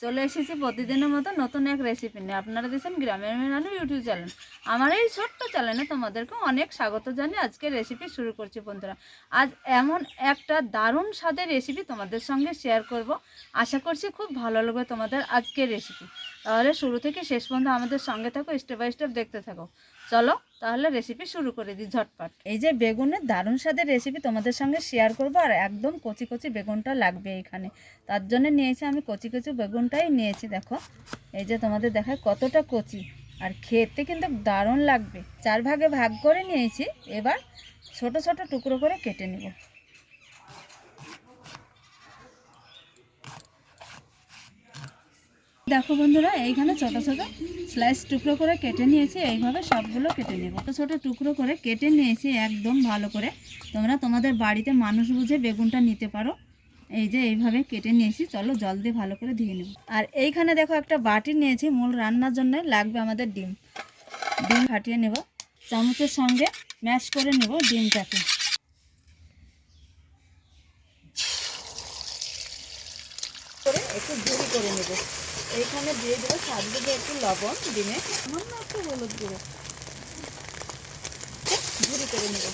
চলে এসেছি প্রতিদিনের মতো নতুন এক রেসিপি নিয়ে। আপনারা দেখছেন গ্রামের মেনানু ইউটিউব চ্যানেল। আমার এই ছোট্ট চ্যানেলে তোমাদেরকে অনেক স্বাগত জানিয়ে আজকে রেসিপি শুরু করছি বন্ধুরা। আজ এমন একটা দারুণ স্বাদের রেসিপি তোমাদের সঙ্গে শেয়ার করব। আশা করছি খুব ভালো লাগবে তোমাদের আজকের রেসিপি। তাহলে শুরু থেকে শেষ পর্যন্ত আমাদের সঙ্গে থাকো, স্টেপ বাই স্টেপ দেখতে থাকো। চলো তাহলে রেসিপি শুরু করে দিই ঝটপট। এই যে বেগুনের দারুণ স্বাদের রেসিপি তোমাদের সঙ্গে শেয়ার করব, আর একদম কচি কচি বেগুনটা লাগবে এখানে। তার জন্য নিয়েছি আমি কচি কচি বেগুনটাই নিয়েছি। দেখো এই যে তোমাদের দেখায় কতটা কচি, আর খেতে কিন্তু দারুণ লাগবে। 4 ভাগে ভাগ করে নিয়েছি, এবার ছোট ছোট টুকরো করে কেটে নেব। দেখো বন্ধুরা, এইখানে ছোট ছোট স্লাইস টুকরো করে কেটে নিয়েছি। এইভাবে সবগুলো কেটে নেব। ছোট ছোট টুকরো করে কেটে নিয়েছি একদম ভালো করে। তোমরা তোমাদের বাড়িতে মানুষ বুঝে বেগুনটা নিতে পারো। এই যে এইভাবে কেটে নিয়েছি। চলো জল দিয়ে ভালো করে ধুয়ে নেব। আর এইখানে দেখো একটা বাটি নিয়েছি। মূল রান্নার জন্য লাগবে আমাদের ডিম ফাটিয়ে নেব। চামচের সঙ্গে ম্যাশ করে নেব ডিমটাকে। করে একটু ঝুড়ি করে নেব। এইখানে দিয়ে দেবো স্বাদ বুঝে একটু লবণ, ডিমে সামান্য একটু হলুদ গুঁড়ো, ঝুড়ি করে নেব।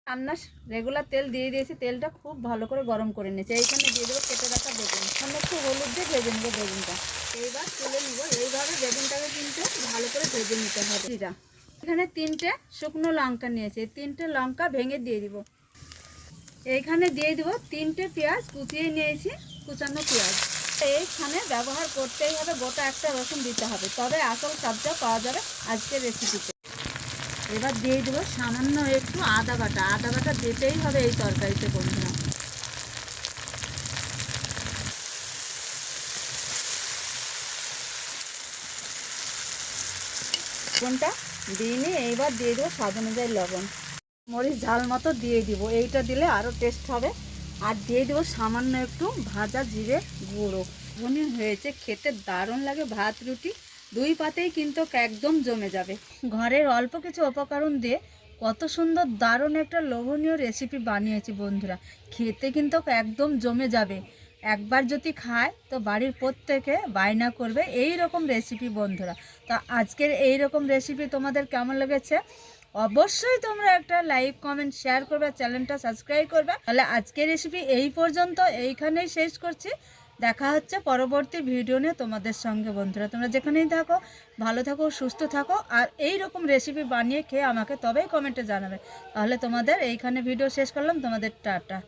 রান্নার রেগুলার তেল দিয়ে দিয়েছি। তেলটা খুব ভালো করে গরম করে নিয়েছি। এইখানে দিয়ে দেবো কেটে রাখা বেগুন। এখানে একটু হলুদ দিয়ে ভেজে নেবো বেগুনটা। এইবার তুলে নেবো। এইভাবে বেগুনটাকে কিন্তু ভালো করে ভেজে নিতে হবে। এখানে 3টে শুকনো লঙ্কা নিয়েছি। 3টে লঙ্কা ভেঙে দিয়ে দিব। এইখানে দিয়ে দিব 3টে পেঁয়াজ কুচিয়ে নিয়েছি, কুচানো পেঁয়াজ। এইখানে ব্যবহার করতেই হবে, গোটা একটা রসুন দিতে হবে, তবে আসল স্বাদটা পাওয়া যাবে আজকের রেসিপিতে। এবার দিয়ে দেবো সামান্য একটু আদা বাটা। আদা বাটা দিতেই হবে এই তরকারিতে বন্ধুরা। লবণটা দিয়ে নিয়ে এইবার দিয়ে দেবো স্বাদ অনুযায়ী লবণ, মরিচ ঝাল মতো দিয়ে দিব। এইটা দিলে আরও টেস্ট হবে। আর দিয়ে দেবো সামান্য একটু ভাজা জিরে গুঁড়ো। মনে হয়েছে খেতে দারুণ লাগে। ভাত রুটি দুই পাতেই কিন্তু একদম জমে যাবে। ঘরের অল্প কিছু উপকরণ দিয়ে কত সুন্দর দারুণ একটা লোভনীয় রেসিপি বানিয়েছি বন্ধুরা। খেতে কিন্তু একদম জমে যাবে। একবার যদি খায় তো বাড়ির প্রত্যেকে বায়না করবে এই রকম রেসিপি বন্ধুরা। তো আজকের এই রকম রেসিপি তোমাদের কেমন লেগেছে অবশ্যই তোমরা একটা লাইক কমেন্ট শেয়ার করবে, চ্যানেলটা সাবস্ক্রাইব করবে। তাহলে আজকের রেসিপি এই পর্যন্ত, এইখানেই শেষ করছি। দেখা হচ্ছে পরবর্তী ভিডিও নিয়ে তোমাদের সঙ্গে বন্ধুরা। তোমরা যেখানেই থাকো ভালো থাকো, সুস্থ থাকো, আর এই রকম রেসিপি বানিয়ে খেয়ে আমাকে তবেই কমেন্টে জানাবে। তাহলে তোমাদের এইখানে ভিডিও শেষ করলাম। তোমাদের টাটা।